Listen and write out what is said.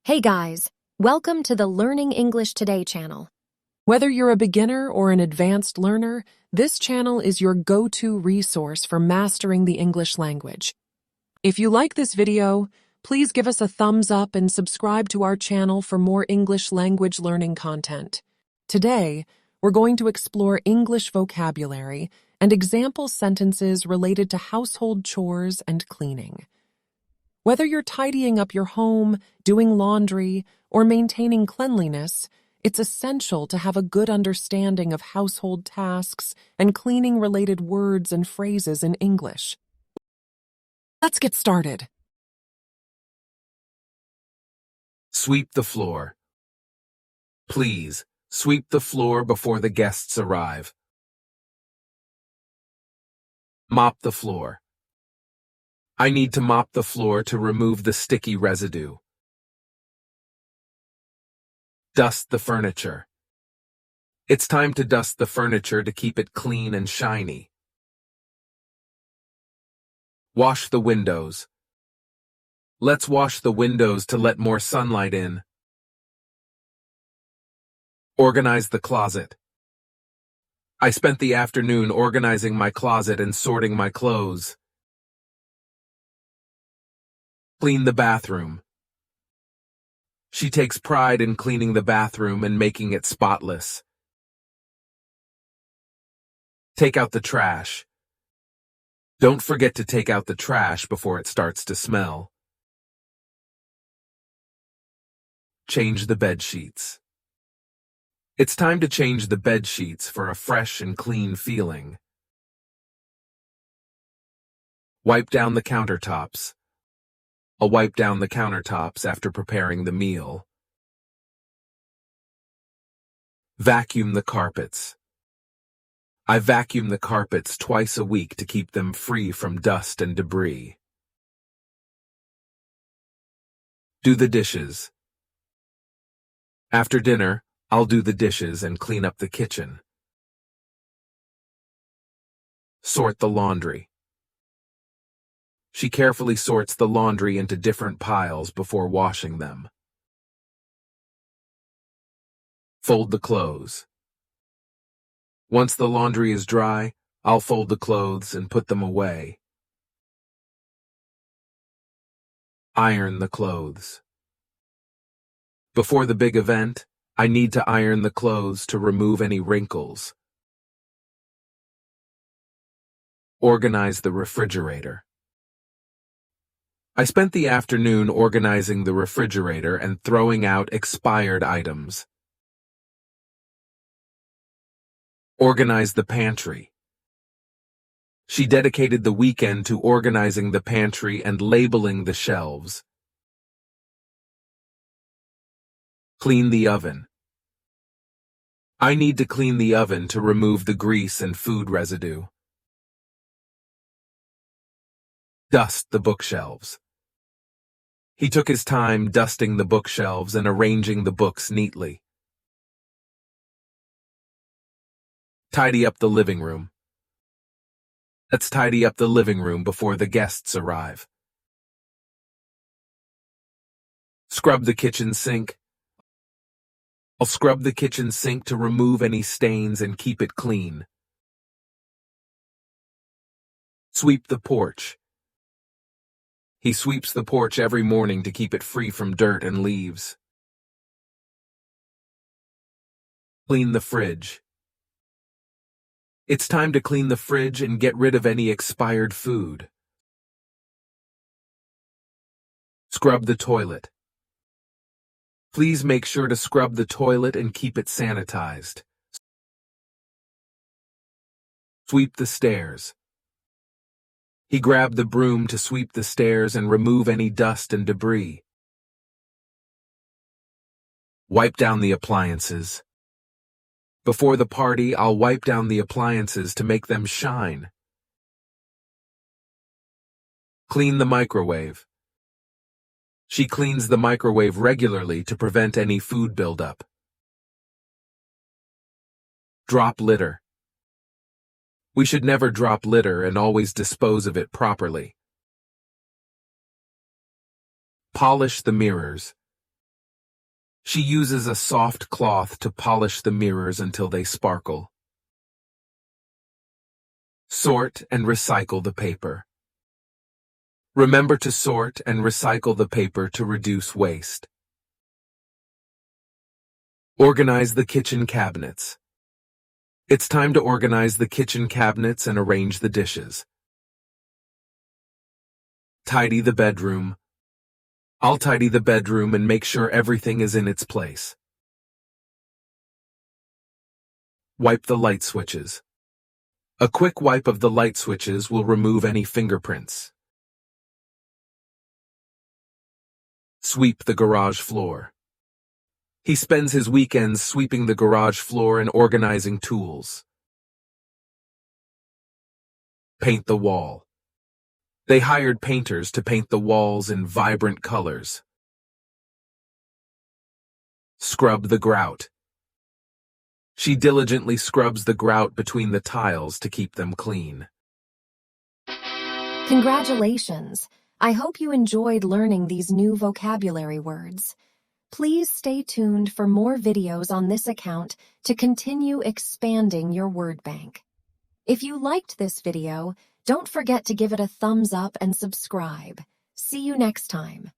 Hey guys, welcome to the Learning English Today channel. Whether you're a beginner or an advanced learner, this channel is your go-to resource for mastering the English language. If you like this video, please give us a thumbs up and subscribe to our channel for more English language learning content. Today, we're going to explore English vocabulary and example sentences related to household chores and cleaning. Whether you're tidying up your home, doing laundry, or maintaining cleanliness, it's essential to have a good understanding of household tasks and cleaning-related words and phrases in English. Let's get started. Sweep the floor. Please, sweep the floor before the guests arrive. Mop the floor. I need to mop the floor to remove the sticky residue. Dust the furniture. It's time to dust the furniture to keep it clean and shiny. Wash the windows. Let's wash the windows to let more sunlight in. Organize the closet. I spent the afternoon organizing my closet and sorting my clothes. Clean the bathroom. She takes pride in cleaning the bathroom and making it spotless. Take out the trash. Don't forget to take out the trash before it starts to smell. Change the bed sheets. It's time to change the bed sheets for a fresh and clean feeling. Wipe down the countertops. I'll wipe down the countertops after preparing the meal. Vacuum the carpets. I vacuum the carpets twice a week to keep them free from dust and debris. Do the dishes. After dinner, I'll do the dishes and clean up the kitchen. Sort the laundry. She carefully sorts the laundry into different piles before washing them. Fold the clothes. Once the laundry is dry, I'll fold the clothes and put them away. Iron the clothes. Before the big event, I need to iron the clothes to remove any wrinkles. Organize the refrigerator. I spent the afternoon organizing the refrigerator and throwing out expired items. Organize the pantry. She dedicated the weekend to organizing the pantry and labeling the shelves. Clean the oven. I need to clean the oven to remove the grease and food residue. Dust the bookshelves. He took his time dusting the bookshelves and arranging the books neatly. Tidy up the living room. Let's tidy up the living room before the guests arrive. Scrub the kitchen sink. I'll scrub the kitchen sink to remove any stains and keep it clean. Sweep the porch. He sweeps the porch every morning to keep it free from dirt and leaves. Clean the fridge. It's time to clean the fridge and get rid of any expired food. Scrub the toilet. Please make sure to scrub the toilet and keep it sanitized. Sweep the stairs. He grabbed the broom to sweep the stairs and remove any dust and debris. Wipe down the appliances. Before the party, I'll wipe down the appliances to make them shine. Clean the microwave. She cleans the microwave regularly to prevent any food buildup. Drop litter. We should never drop litter and always dispose of it properly. Polish the mirrors. She uses a soft cloth to polish the mirrors until they sparkle. Sort and recycle the paper. Remember to sort and recycle the paper to reduce waste. Organize the kitchen cabinets. It's time to organize the kitchen cabinets and arrange the dishes. Tidy the bedroom. I'll tidy the bedroom and make sure everything is in its place. Wipe the light switches. A quick wipe of the light switches will remove any fingerprints. Sweep the garage floor. He spends his weekends sweeping the garage floor and organizing tools. Paint the wall. They hired painters to paint the walls in vibrant colors. Scrub the grout. She diligently scrubs the grout between the tiles to keep them clean. Congratulations! I hope you enjoyed learning these new vocabulary words. Please stay tuned for more videos on this account to continue expanding your word bank. If you liked this video, don't forget to give it a thumbs up and subscribe. See you next time.